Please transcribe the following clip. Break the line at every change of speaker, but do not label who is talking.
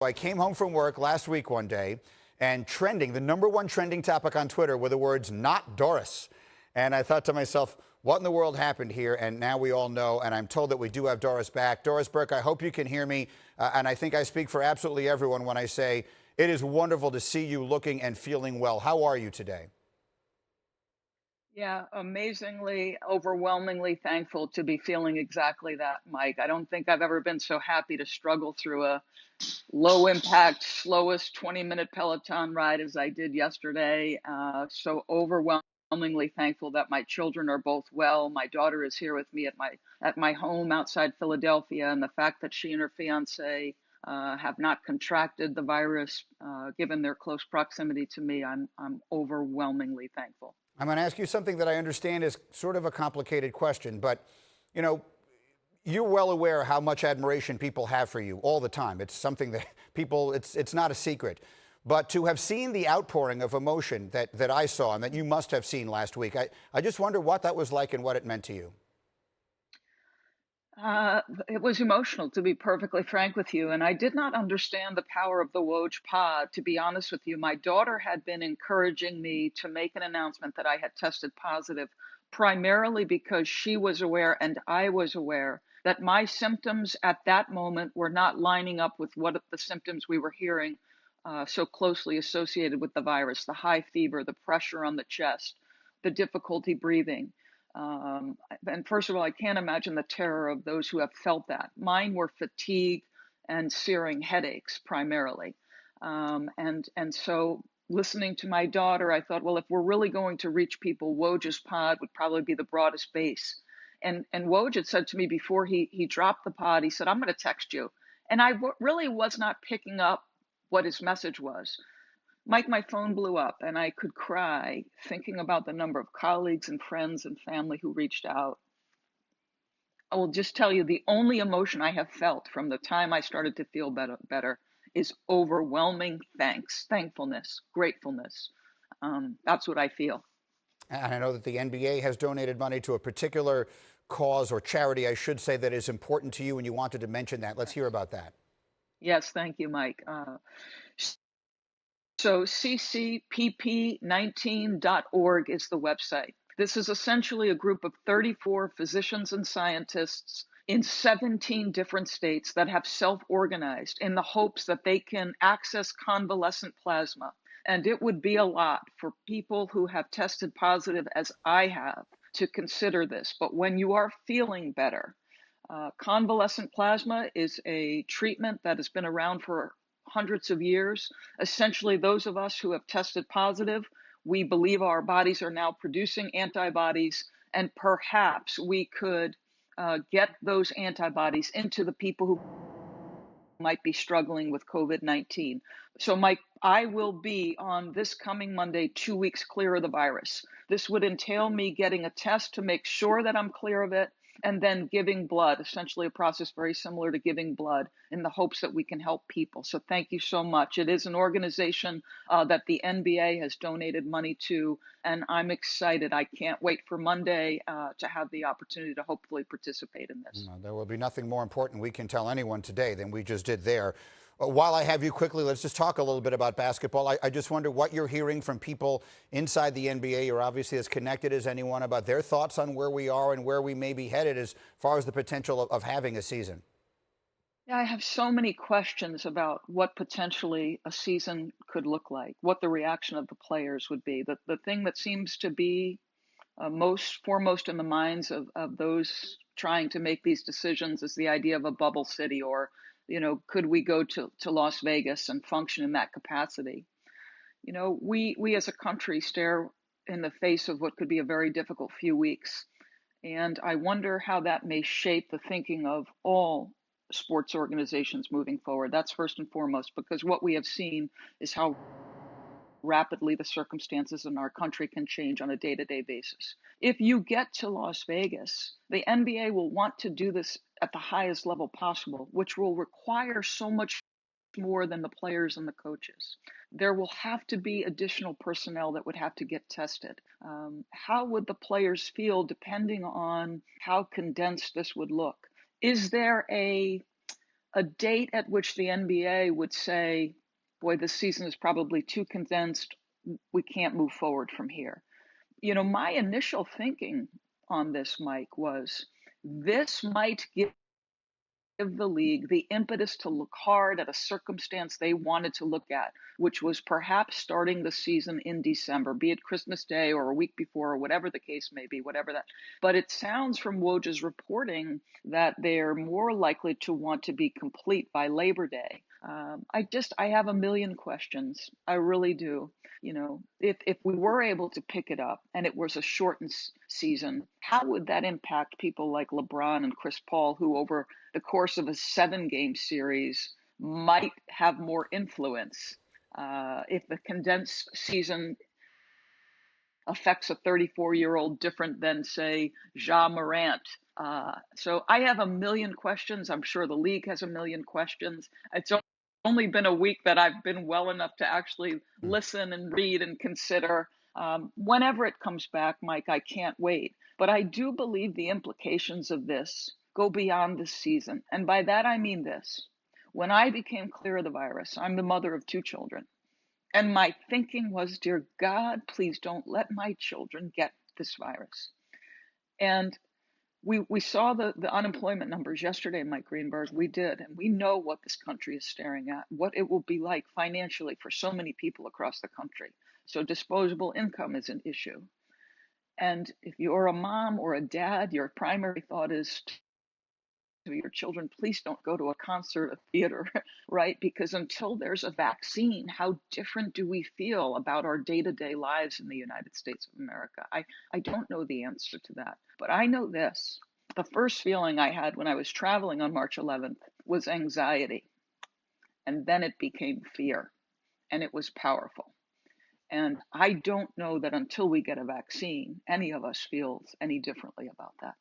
I came home from work last week one day, and trending, the number one trending topic on Twitter were the words, "not Doris." And I thought to myself, what in the world happened here? And now we all know, and I'm told that we do have Doris back. Doris Burke, I hope you can hear me. And I think I speak for absolutely everyone when I say it is wonderful to see you looking and feeling well. How are you today?
Yeah, amazingly, overwhelmingly thankful to be feeling exactly that, Mike. I don't think I've ever been so happy to struggle through a low impact, slowest 20-minute Peloton ride as I did yesterday. So overwhelmingly thankful that my children are both well. My daughter is here with me at my home outside Philadelphia, and the fact that she and her fiance have not contracted the virus, given their close proximity to me, I'm overwhelmingly thankful.
I'm going to ask you something that I understand is sort of a complicated question, but you know, you're well aware how much admiration people have for you all the time. It's something that people, it's not a secret. But to have seen the outpouring of emotion that I saw and that you must have seen last week, I just wonder what that was like and what it meant to you.
It was emotional, to be perfectly frank with you, and I did not understand the power of the Woj pod, to be honest with you. My daughter had been encouraging me to make an announcement that I had tested positive, primarily because she was aware and I was aware that my symptoms at that moment were not lining up with what the symptoms we were hearing so closely associated with the virus: the high fever, the pressure on the chest, the difficulty breathing. And first of all, I can't imagine the terror of those who have felt that. Mine were fatigue and searing headaches primarily. And so listening to my daughter, I thought, well, if we're really going to reach people, Woj's pod would probably be the broadest base. And Woj had said to me before he dropped the pod, he said, "I'm going to text you." And really was not picking up what his message was. Mike, my phone blew up and I could cry thinking about the number of colleagues and friends and family who reached out. I will just tell you the only emotion I have felt from the time I started to feel better is overwhelming thankfulness, gratefulness. That's what I feel.
And I know that the NBA has donated money to a particular cause or charity, I should say, that is important to you, and you wanted to mention that. Let's hear about that.
Yes, thank you, Mike. So ccpp19.org is the website. This is essentially a group of 34 physicians and scientists in 17 different states that have self-organized in the hopes that they can access convalescent plasma. And it would be a lot for people who have tested positive, as I have, to consider this. But when you are feeling better, convalescent plasma is a treatment that has been around for hundreds of years. Essentially, those of us who have tested positive, we believe our bodies are now producing antibodies, and perhaps we could get those antibodies into the people who might be struggling with COVID-19. So, Mike, I will be on this coming Monday 2 weeks clear of the virus. This would entail me getting a test to make sure that I'm clear of it, and then giving blood, essentially a process very similar to giving blood, in the hopes that we can help people. So thank you so much. It is an organization that the NBA has donated money to, and I'm excited. I can't wait for Monday to have the opportunity to hopefully participate in this.
There will be nothing more important we can tell anyone today than we just did there. While I have you quickly, let's just talk a little bit about basketball. I just wonder what you're hearing from people inside the NBA. You're obviously as connected as anyone about their thoughts on where we are and where we may be headed as far as the potential of having a season.
Yeah, I have so many questions about what potentially a season could look like, what the reaction of the players would be. The thing that seems to be most foremost in the minds of those trying to make these decisions is the idea of a bubble city, or, could we go to Las Vegas and function in that capacity? We as a country stare in the face of what could be a very difficult few weeks. And I wonder how that may shape the thinking of all sports organizations moving forward. That's first and foremost, because what we have seen is how rapidly the circumstances in our country can change on a day-to-day basis. If you get to Las Vegas, the NBA will want to do this at the highest level possible, which will require so much more than the players and the coaches. There will have to be additional personnel that would have to get tested. How would the players feel depending on how condensed this would look? Is there a date at which the NBA would say, boy, this season is probably too condensed. We can't move forward from here. My initial thinking on this, Mike, was this might give the league the impetus to look hard at a circumstance they wanted to look at, which was perhaps starting the season in December, be it Christmas Day or a week before, or whatever the case may be, whatever that. But it sounds from Woj's reporting that they're more likely to want to be complete by Labor Day. I have a million questions. I really do. If we were able to pick it up and it was a shortened season, how would that impact people like LeBron and Chris Paul, who over the course of a 7-game series might have more influence? If the condensed season affects a 34-year-old different than, say, Ja Morant. So I have a million questions. I'm sure the league has a million questions. It's only been a week that I've been well enough to actually listen and read and consider. Whenever it comes back, Mike, I can't wait. But I do believe the implications of this go beyond this season. And by that, I mean this. When I became clear of the virus, I'm the mother of 2 children. And my thinking was, dear God, please don't let my children get this virus. And we saw the unemployment numbers yesterday, Mike Greenberg. We did. And we know what this country is staring at, what it will be like financially for so many people across the country. So disposable income is an issue. And if you're a mom or a dad, your primary thought is to your children, please don't go to a concert, a theater, right? Because until there's a vaccine, how different do we feel about our day-to-day lives in the United States of America? I don't know the answer to that, but I know this. The first feeling I had when I was traveling on March 11th was anxiety, and then it became fear, and it was powerful. And I don't know that until we get a vaccine, any of us feels any differently about that.